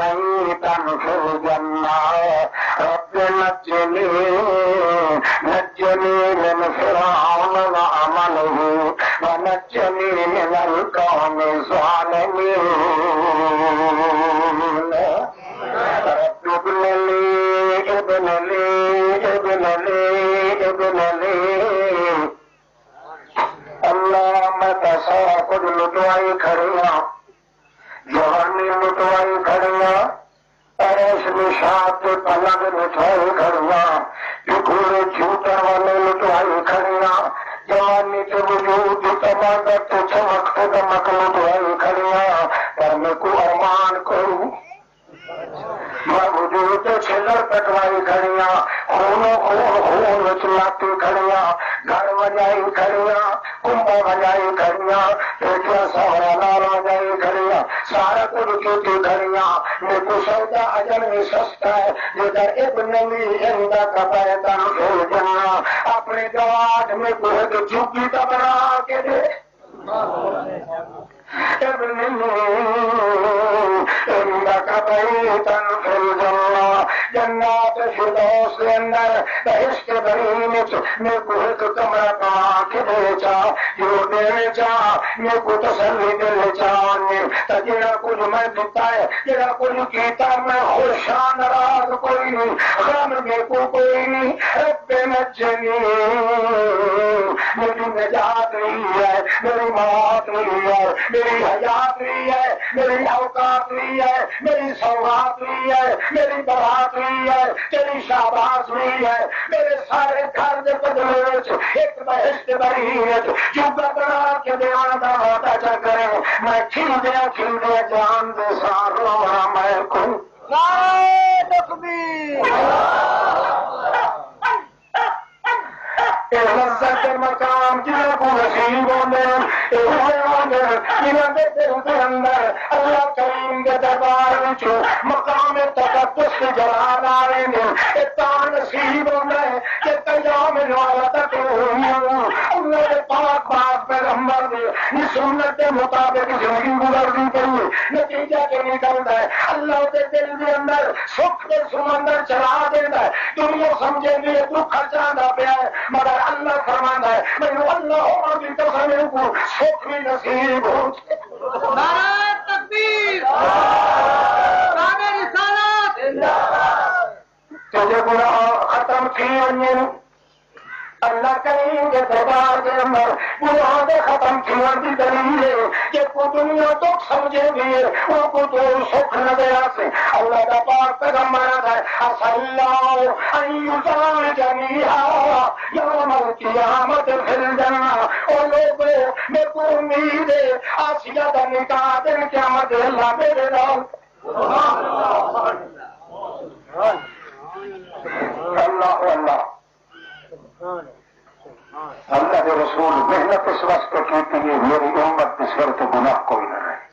بقيتا في الجنة رب نجني من فرعون وعمله ونجني من القوم الظالمين رب ابن لي اللہ میں سارا کچھ لٹوائی کھڑیاں جوانی لٹوائی کھڑیاں ایس نشاط پلنگ لٹوائی کھڑیاں پھولے جھوٹا والے لٹوائی کھڑیاں جوانی کے وجود تماغت چمک دمک لٹوائی کھڑیاں پر میں کو ارمان کروں میں وجود چھلر پٹوائی کھڑیاں خون چلاتی کھڑیاں گھر بجائی کھڑیاں کنبا بجائی کھڑیاں پیٹیاں سہرا لال بجائی کھڑیاں سارا کچھ کیتی کھڑیاں میں کو سودا اجر میں سستا ہے جدھر ابن لی اندہ کا بیتا پھر جنا اپنے گواٹ میں کو ایک جھوپی کا بنا کے دے ابن لی اندہ کا بیتا پھر جنا جنات فردوس کے اندر بہشت برینچ میں کو ایک کمرہ بنا کے دے چا جو دے چا میں کو تسلی دے چاہنے تجرہ کچھ میں دیتا ہے جرہ کچھ کیتا میں خوشان راز کوئی نہیں غم میں کو کوئی نہیں رب نجنی میری نجات نہیں ہے میری موت نہیں ہے میری حیات نہیں ہے میری اوقات نہیں ہے میری سوغات نہیں ہے میری برات نہیں ہے تیری شاباش نہیں ہے میرے سارے گھر دے بدلے ایک بہشت برینت جو بنا کے دیوانا دا ہوتا چا کرے میں کھل دیا جان دے ساروں میں کو نعرہ تکبیر لذت مقام جنہوں کو نصیب ہونے جنہوں دل کے اندر اللہ کریم کے دربار وچوں مقام تقدس کے جلال آئے نے اتنا نصیب ہونے کہ قیام الوالد اللہ کے پاک پاک پیغمبر نے یہ سنت کے مطابق زندگی گزرنی پڑی نتیجہ کے نکلتا ہے اللہ کے دل کے اندر سکھ کے سمندر چلا دیتا ہے دنیا سمجھے گی تو خرچہ نہ پیا ہے مگر اللہ فرمانا ہے میں اللہ کی قسم کو سکھ بھی نصیب ہو نعرہ تکبیر نعرہ رسالت تجھے گناہ ختم کیے اللہ کریم کے دربار کے اندر گناہ کے ختم کیے کی دلیل ہے کہ کو دنیا تو سمجھے بھی وہ کو تو سکھ نظر آسے اللہ کا پاک پیغمبر ہے اللہ ان یزاوجنیہا یوم القیامت فی الجنہ اور لوگوں میں کو امید ہے آسیہ کا نکاح دن قیامت اللہ میرے نام اللہ اللہ اللہ کے رسول محنت اس وقت کی تھی میری امت اس وقت گناہ کوئی نہ رہے